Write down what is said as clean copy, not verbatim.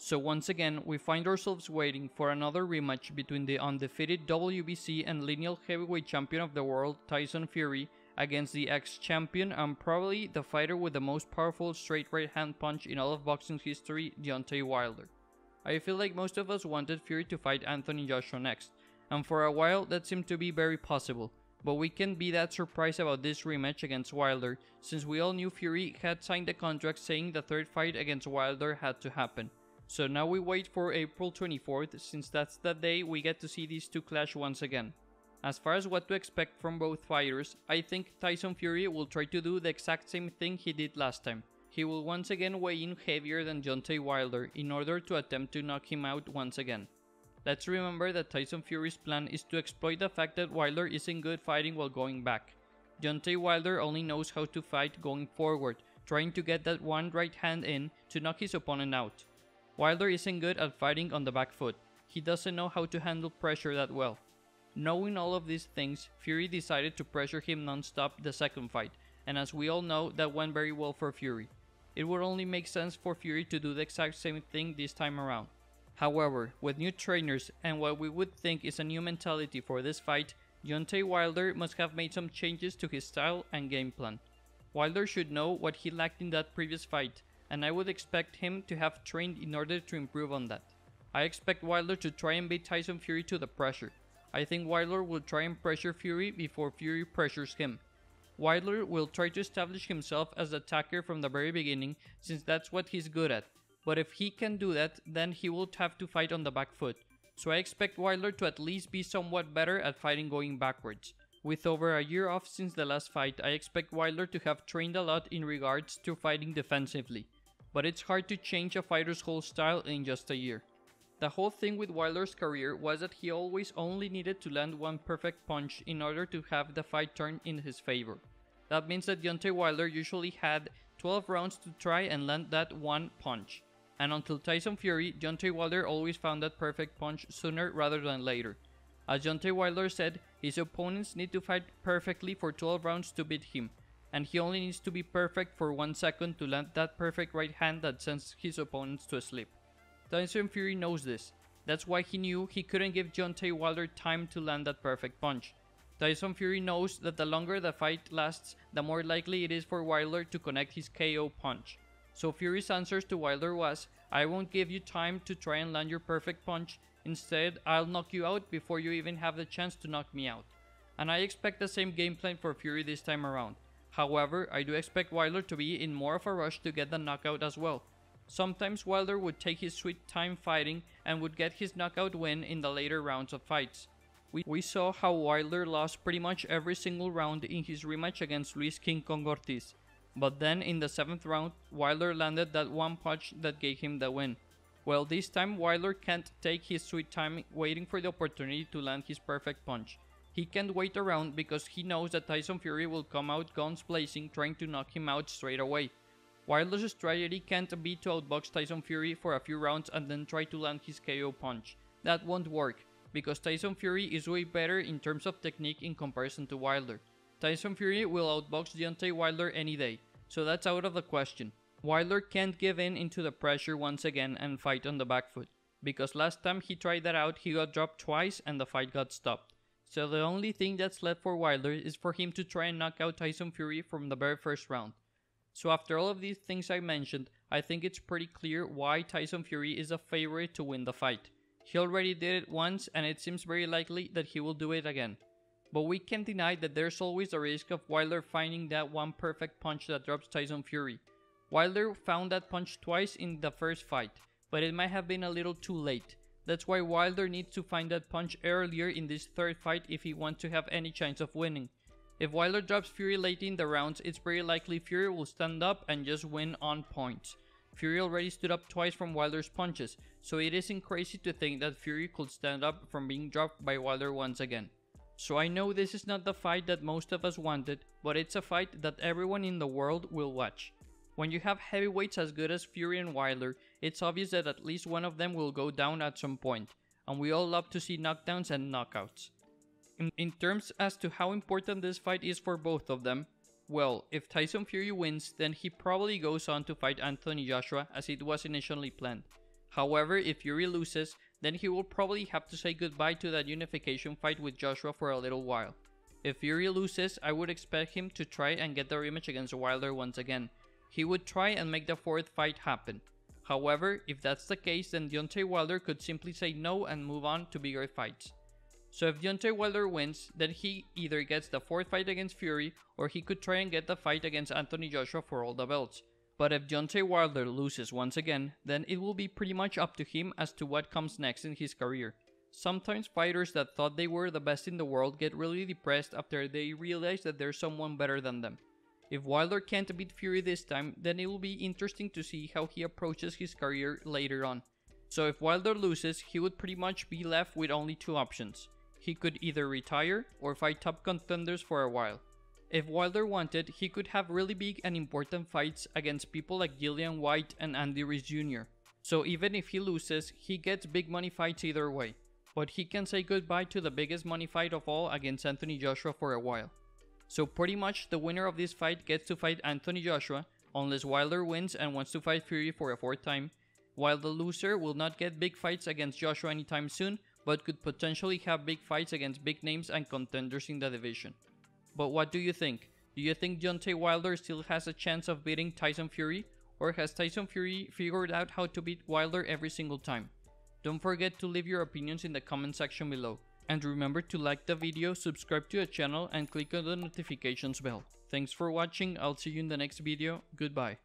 So once again, we find ourselves waiting for another rematch between the undefeated WBC and lineal heavyweight champion of the world, Tyson Fury, against the ex-champion and probably the fighter with the most powerful straight right hand punch in all of boxing history, Deontay Wilder. I feel like most of us wanted Fury to fight Anthony Joshua next, and for a while that seemed to be very possible, but we can't be that surprised about this rematch against Wilder since we all knew Fury had signed a contract saying the third fight against Wilder had to happen. So now we wait for April 24th since that's the day we get to see these two clash once again. As far as what to expect from both fighters, I think Tyson Fury will try to do the exact same thing he did last time. He will once again weigh in heavier than Deontay Wilder in order to attempt to knock him out once again. Let's remember that Tyson Fury's plan is to exploit the fact that Wilder isn't good fighting while going back. Deontay Wilder only knows how to fight going forward, trying to get that one right hand in to knock his opponent out. Wilder isn't good at fighting on the back foot. He doesn't know how to handle pressure that well. Knowing all of these things, Fury decided to pressure him non-stop the second fight, and as we all know, that went very well for Fury. It would only make sense for Fury to do the exact same thing this time around. However, with new trainers and what we would think is a new mentality for this fight, Deontay Wilder must have made some changes to his style and game plan. Wilder should know what he lacked in that previous fight, and I would expect him to have trained in order to improve on that. I expect Wilder to try and beat Tyson Fury to the pressure. I think Wilder will try and pressure Fury before Fury pressures him. Wilder will try to establish himself as the attacker from the very beginning since that's what he's good at, but if he can do that, then he will have to fight on the back foot. So I expect Wilder to at least be somewhat better at fighting going backwards. With over a year off since the last fight, I expect Wilder to have trained a lot in regards to fighting defensively. But it's hard to change a fighter's whole style in just a year. The whole thing with Wilder's career was that he always only needed to land one perfect punch in order to have the fight turn in his favor. That means that Deontay Wilder usually had 12 rounds to try and land that one punch. And until Tyson Fury, Deontay Wilder always found that perfect punch sooner rather than later. As Deontay Wilder said, his opponents need to fight perfectly for 12 rounds to beat him, and he only needs to be perfect for 1 second to land that perfect right hand that sends his opponents to sleep. Tyson Fury knows this. That's why he knew he couldn't give Deontay Wilder time to land that perfect punch. Tyson Fury knows that the longer the fight lasts, the more likely it is for Wilder to connect his KO punch. So Fury's answers to Wilder was, I won't give you time to try and land your perfect punch, instead I'll knock you out before you even have the chance to knock me out. And I expect the same game plan for Fury this time around. However, I do expect Wilder to be in more of a rush to get the knockout as well. Sometimes Wilder would take his sweet time fighting and would get his knockout win in the later rounds of fights. We saw how Wilder lost pretty much every single round in his rematch against Luis King Kong Ortiz. But then in the 7th round, Wilder landed that one punch that gave him the win. Well, this time Wilder can't take his sweet time waiting for the opportunity to land his perfect punch. He can't wait around because he knows that Tyson Fury will come out guns blazing trying to knock him out straight away. Wilder's strategy can't be to outbox Tyson Fury for a few rounds and then try to land his KO punch. That won't work, because Tyson Fury is way better in terms of technique in comparison to Wilder. Tyson Fury will outbox Deontay Wilder any day, so that's out of the question. Wilder can't give in into the pressure once again and fight on the back foot, because last time he tried that out he got dropped twice and the fight got stopped. So the only thing that's left for Wilder is for him to try and knock out Tyson Fury from the very first round. So after all of these things I mentioned, I think it's pretty clear why Tyson Fury is a favorite to win the fight. He already did it once and it seems very likely that he will do it again. But we can't deny that there's always a risk of Wilder finding that one perfect punch that drops Tyson Fury. Wilder found that punch twice in the first fight, but it might have been a little too late. That's why Wilder needs to find that punch earlier in this third fight if he wants to have any chance of winning. If Wilder drops Fury late in the rounds, it's very likely Fury will stand up and just win on points. Fury already stood up twice from Wilder's punches, so it isn't crazy to think that Fury could stand up from being dropped by Wilder once again. So I know this is not the fight that most of us wanted, but it's a fight that everyone in the world will watch. When you have heavyweights as good as Fury and Wilder, it's obvious that at least one of them will go down at some point, and we all love to see knockdowns and knockouts. In terms as to how important this fight is for both of them, well, if Tyson Fury wins, then he probably goes on to fight Anthony Joshua as it was initially planned. However, if Fury loses, then he will probably have to say goodbye to that unification fight with Joshua for a little while. If Fury loses, I would expect him to try and get the rematch against Wilder once again. He would try and make the fourth fight happen. However, if that's the case, then Deontay Wilder could simply say no and move on to bigger fights. So if Deontay Wilder wins, then he either gets the fourth fight against Fury, or he could try and get the fight against Anthony Joshua for all the belts. But if Deontay Wilder loses once again, then it will be pretty much up to him as to what comes next in his career. Sometimes fighters that thought they were the best in the world get really depressed after they realize that there's someone better than them. If Wilder can't beat Fury this time, then it will be interesting to see how he approaches his career later on. So if Wilder loses, he would pretty much be left with only two options. He could either retire or fight top contenders for a while. If Wilder wanted, he could have really big and important fights against people like Dillian Whyte and Andy Ruiz Jr. So even if he loses, he gets big money fights either way. But he can say goodbye to the biggest money fight of all against Anthony Joshua for a while. So pretty much the winner of this fight gets to fight Anthony Joshua, unless Wilder wins and wants to fight Fury for a fourth time, while the loser will not get big fights against Joshua anytime soon, but could potentially have big fights against big names and contenders in the division. But what do you think? Do you think Deontay Wilder still has a chance of beating Tyson Fury? Or has Tyson Fury figured out how to beat Wilder every single time? Don't forget to leave your opinions in the comment section below. And remember to like the video, subscribe to the channel, and click on the notifications bell. Thanks for watching, I'll see you in the next video, goodbye.